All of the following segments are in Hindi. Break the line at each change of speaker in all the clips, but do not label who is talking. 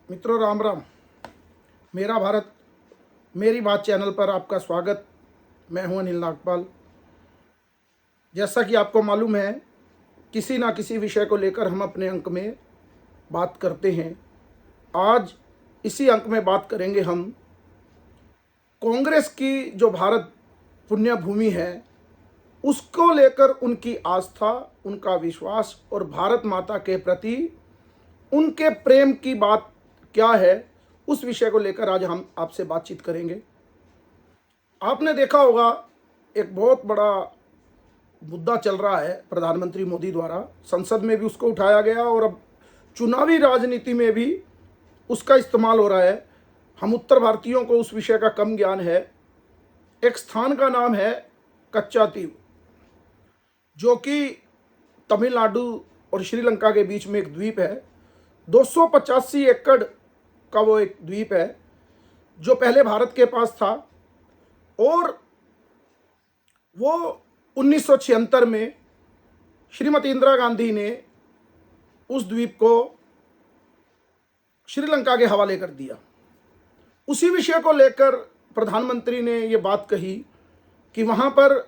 मित्रों राम राम। मेरा भारत मेरी बात चैनल पर आपका स्वागत। मैं हूं अनिल नागपाल। जैसा कि आपको मालूम है, किसी ना किसी विषय को लेकर हम अपने अंक में बात करते हैं। आज इसी अंक में बात करेंगे हम कांग्रेस की जो भारत पुण्य भूमि है उसको लेकर उनकी आस्था, उनका विश्वास और भारत माता के प्रति उनके प्रेम की बात क्या है, उस विषय को लेकर आज हम आपसे बातचीत करेंगे। आपने देखा होगा, एक बहुत बड़ा मुद्दा चल रहा है प्रधानमंत्री मोदी द्वारा, संसद में भी उसको उठाया गया और अब चुनावी राजनीति में भी उसका इस्तेमाल हो रहा है। हम उत्तर भारतीयों को उस विषय का कम ज्ञान है। एक स्थान का नाम है कच्चातीव, जो कि तमिलनाडु और श्रीलंका के बीच में एक द्वीप है। 285 एकड़ का वो एक द्वीप है जो पहले भारत के पास था और वो 1976 में श्रीमती इंदिरा गांधी ने उस द्वीप को श्रीलंका के हवाले कर दिया। उसी विषय को लेकर प्रधानमंत्री ने ये बात कही कि वहाँ पर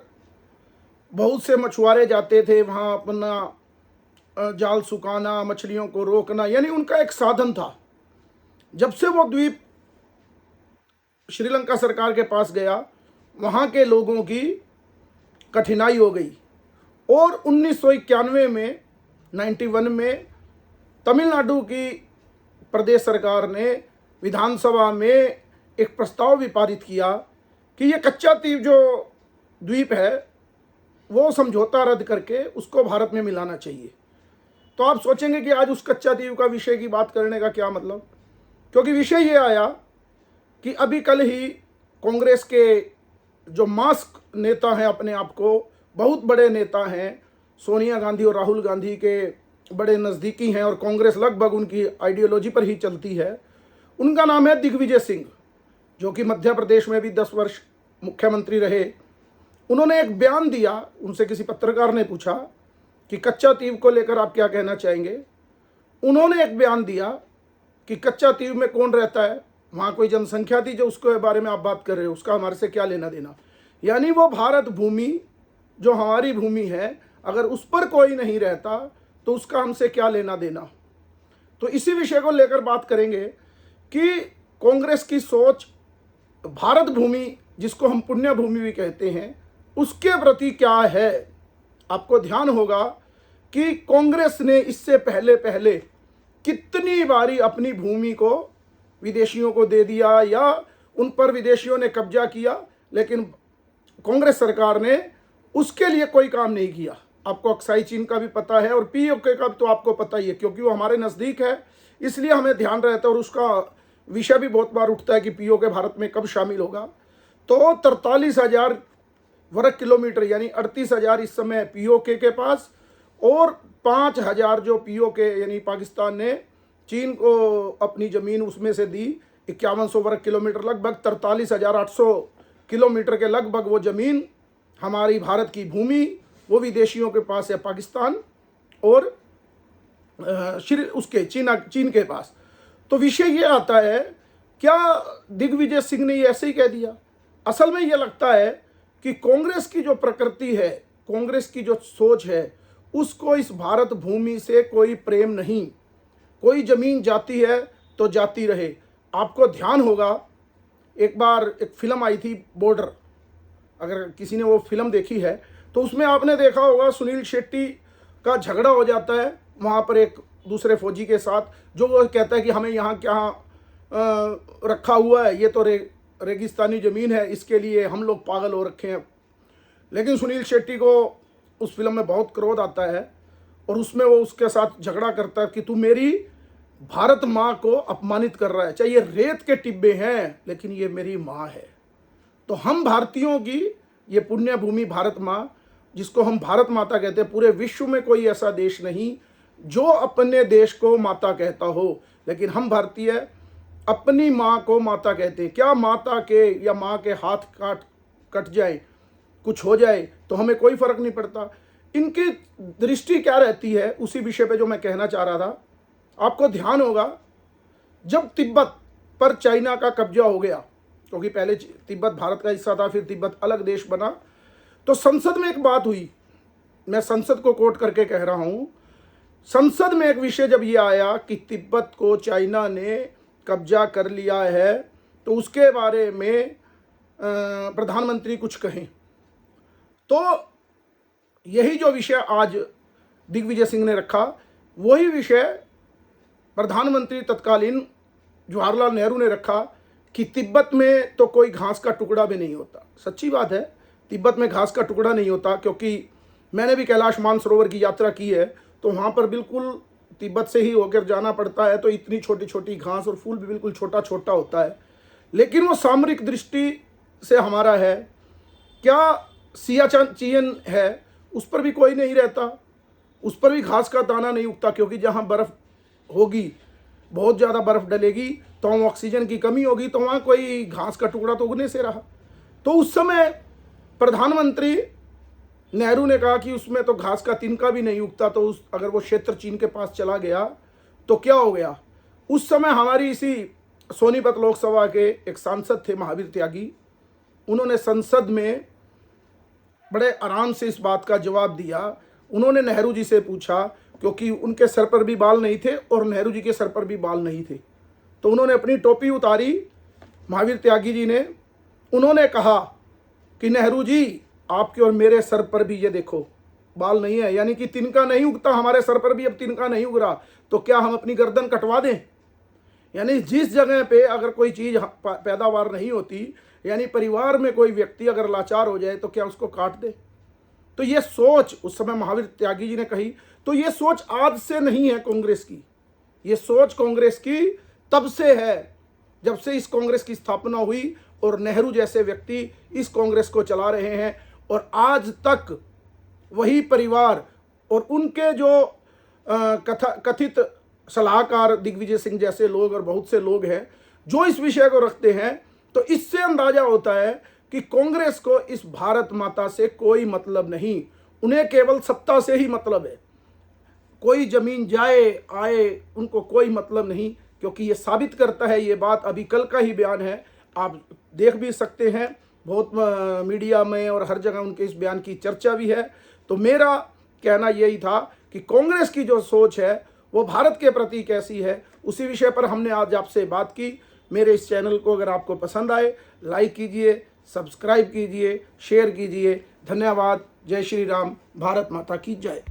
बहुत से मछुआरे जाते थे, वहाँ अपना जाल सुखाना, मछलियों को रोकना, यानी उनका एक साधन था। जब से वो द्वीप श्रीलंका सरकार के पास गया, वहाँ के लोगों की कठिनाई हो गई और 1991 में 91 में तमिलनाडु की प्रदेश सरकार ने विधानसभा में एक प्रस्ताव भी पारित किया कि ये कच्चातीव जो द्वीप है वो समझौता रद्द करके उसको भारत में मिलाना चाहिए। तो आप सोचेंगे कि आज उस कच्चातीव का विषय की बात करने का क्या मतलब, क्योंकि विषय ये आया कि अभी कल ही कांग्रेस के जो मास्क नेता हैं, अपने आप को बहुत बड़े नेता हैं, सोनिया गांधी और राहुल गांधी के बड़े नज़दीकी हैं और कांग्रेस लगभग उनकी आइडियोलॉजी पर ही चलती है। उनका नाम है दिग्विजय सिंह, जो कि मध्य प्रदेश में भी 10 वर्ष मुख्यमंत्री रहे। उन्होंने एक बयान दिया। उनसे किसी पत्रकार ने पूछा कि कच्चातीव को लेकर आप क्या कहना चाहेंगे। उन्होंने एक बयान दिया कि कच्चातीव में कौन रहता है, वहाँ कोई जनसंख्या थी जो उसके बारे में आप बात कर रहे हो, उसका हमारे से क्या लेना देना। यानी वो भारत भूमि जो हमारी भूमि है, अगर उस पर कोई नहीं रहता तो उसका हमसे क्या लेना देना। तो इसी विषय को लेकर बात करेंगे कि कांग्रेस की सोच भारत भूमि, जिसको हम पुण्य भूमि भी कहते हैं, उसके प्रति क्या है। आपको ध्यान होगा कि कांग्रेस ने इससे पहले कितनी बारी अपनी भूमि को विदेशियों को दे दिया या उन पर विदेशियों ने कब्जा किया, लेकिन कांग्रेस सरकार ने उसके लिए कोई काम नहीं किया। आपको अक्साई चीन का भी पता है और पीओके का तो आपको पता ही है, क्योंकि वो हमारे नज़दीक है, इसलिए हमें ध्यान रहता है और उसका विषय भी बहुत बार उठता है कि पीओके भारत में कब शामिल होगा। तो 43,000 वर्ग किलोमीटर यानी 38,000 इस समय पीओके के पास और 5,000 जो पीओके यानी पाकिस्तान ने चीन को अपनी ज़मीन उसमें से दी, 5100 वर्ग किलोमीटर, लगभग 43,800 किलोमीटर के लगभग वो ज़मीन हमारी भारत की भूमि वो विदेशियों के पास है, पाकिस्तान और उसके चीन के पास। तो विषय ये आता है, क्या दिग्विजय सिंह ने ये ऐसे ही कह दिया? असल में ये लगता है कि कांग्रेस की जो प्रकृति है, कांग्रेस की जो सोच है, उसको इस भारत भूमि से कोई प्रेम नहीं। कोई ज़मीन जाती है तो जाती रहे। आपको ध्यान होगा, एक बार एक फिल्म आई थी बॉर्डर, अगर किसी ने वो फिल्म देखी है तो उसमें आपने देखा होगा सुनील शेट्टी का झगड़ा हो जाता है वहाँ पर एक दूसरे फौजी के साथ, जो वो कहता है कि हमें यहाँ क्या रखा हुआ है, ये तो रेगिस्तानी ज़मीन है, इसके लिए हम लोग पागल हो रखे हैं। लेकिन सुनील शेट्टी को उस फिल्म में बहुत क्रोध आता है और उसमें वो उसके साथ झगड़ा करता है कि तू मेरी भारत माँ को अपमानित कर रहा है, चाहे ये रेत के टिब्बे हैं लेकिन ये मेरी माँ है। तो हम भारतीयों की ये पुण्य भूमि भारत माँ, जिसको हम भारत माता कहते हैं, पूरे विश्व में कोई ऐसा देश नहीं जो अपने देश को माता कहता हो, लेकिन हम भारतीय अपनी माँ को माता कहते हैं। क्या माता के या माँ के हाथ कट जाए, कुछ हो जाए तो हमें कोई फर्क नहीं पड़ता। इनकी दृष्टि क्या रहती है, उसी विषय पे जो मैं कहना चाह रहा था। आपको ध्यान होगा, जब तिब्बत पर चाइना का कब्जा हो गया, क्योंकि पहले तिब्बत भारत का हिस्सा था, फिर तिब्बत अलग देश बना, तो संसद में एक बात हुई, मैं संसद को कोट करके कह रहा हूं, संसद में एक विषय जब ये आया कि तिब्बत को चाइना ने कब्जा कर लिया है, तो उसके बारे में प्रधानमंत्री कुछ कहें। तो यही जो विषय आज दिग्विजय सिंह ने रखा, वही विषय प्रधानमंत्री तत्कालीन जवाहरलाल नेहरू ने रखा कि तिब्बत में तो कोई घास का टुकड़ा भी नहीं होता। सच्ची बात है, तिब्बत में घास का टुकड़ा नहीं होता, क्योंकि मैंने भी कैलाश मानसरोवर की यात्रा की है, तो वहाँ पर बिल्कुल तिब्बत से ही होकर जाना पड़ता है, तो इतनी छोटी छोटी घास और फूल भी बिल्कुल छोटा छोटा होता है। लेकिन वो सामरिक दृष्टि से हमारा है, क्या सियाचिन है, उस पर भी कोई नहीं रहता, उस पर भी घास का दाना नहीं उगता, क्योंकि जहाँ बर्फ़ होगी, बहुत ज़्यादा बर्फ़ डलेगी, तो वहाँ ऑक्सीजन की कमी होगी, तो वहाँ कोई घास का टुकड़ा तो उगने से रहा। तो उस समय प्रधानमंत्री नेहरू ने कहा कि उसमें तो घास का तिनका भी नहीं उगता, तो अगर वो क्षेत्र चीन के पास चला गया तो क्या हो गया। उस समय हमारी इसी सोनीपत लोकसभा के एक सांसद थे महावीर त्यागी, उन्होंने संसद में बड़े आराम से इस बात का जवाब दिया। उन्होंने नेहरू जी से पूछा, क्योंकि उनके सर पर भी बाल नहीं थे और नेहरू जी के सर पर भी बाल नहीं थे, तो उन्होंने अपनी टोपी उतारी, महावीर त्यागी जी ने, उन्होंने कहा कि नेहरू जी, आपके और मेरे सर पर भी ये देखो बाल नहीं है, यानी कि तिनका नहीं उगता, हमारे सर पर भी अब तिनका नहीं उग रहा, तो क्या हम अपनी गर्दन कटवा दें। यानी जिस जगह पे अगर कोई चीज़ पैदावार नहीं होती, यानी परिवार में कोई व्यक्ति अगर लाचार हो जाए, तो क्या उसको काट दे। तो ये सोच उस समय महावीर त्यागी जी ने कही। तो ये सोच आज से नहीं है कांग्रेस की, ये सोच कांग्रेस की तब से है, जब से इस कांग्रेस की स्थापना हुई और नेहरू जैसे व्यक्ति इस कांग्रेस को चला रहे हैं। और आज तक वही परिवार और उनके जो कथित सलाहकार दिग्विजय सिंह जैसे लोग और बहुत से लोग हैं जो इस विषय को रखते हैं, तो इससे अंदाजा होता है कि कांग्रेस को इस भारत माता से कोई मतलब नहीं, उन्हें केवल सत्ता से ही मतलब है। कोई जमीन जाए आए उनको कोई मतलब नहीं, क्योंकि ये साबित करता है, ये बात अभी कल का ही बयान है, आप देख भी सकते हैं, बहुत मीडिया में और हर जगह उनके इस बयान की चर्चा भी है। तो मेरा कहना यही था कि कांग्रेस की जो सोच है वो भारत के प्रति कैसी है, उसी विषय पर हमने आज आपसे बात की। मेरे इस चैनल को अगर आपको पसंद आए, लाइक कीजिए, सब्सक्राइब कीजिए, शेयर कीजिए। धन्यवाद। जय श्री राम। भारत माता की जय।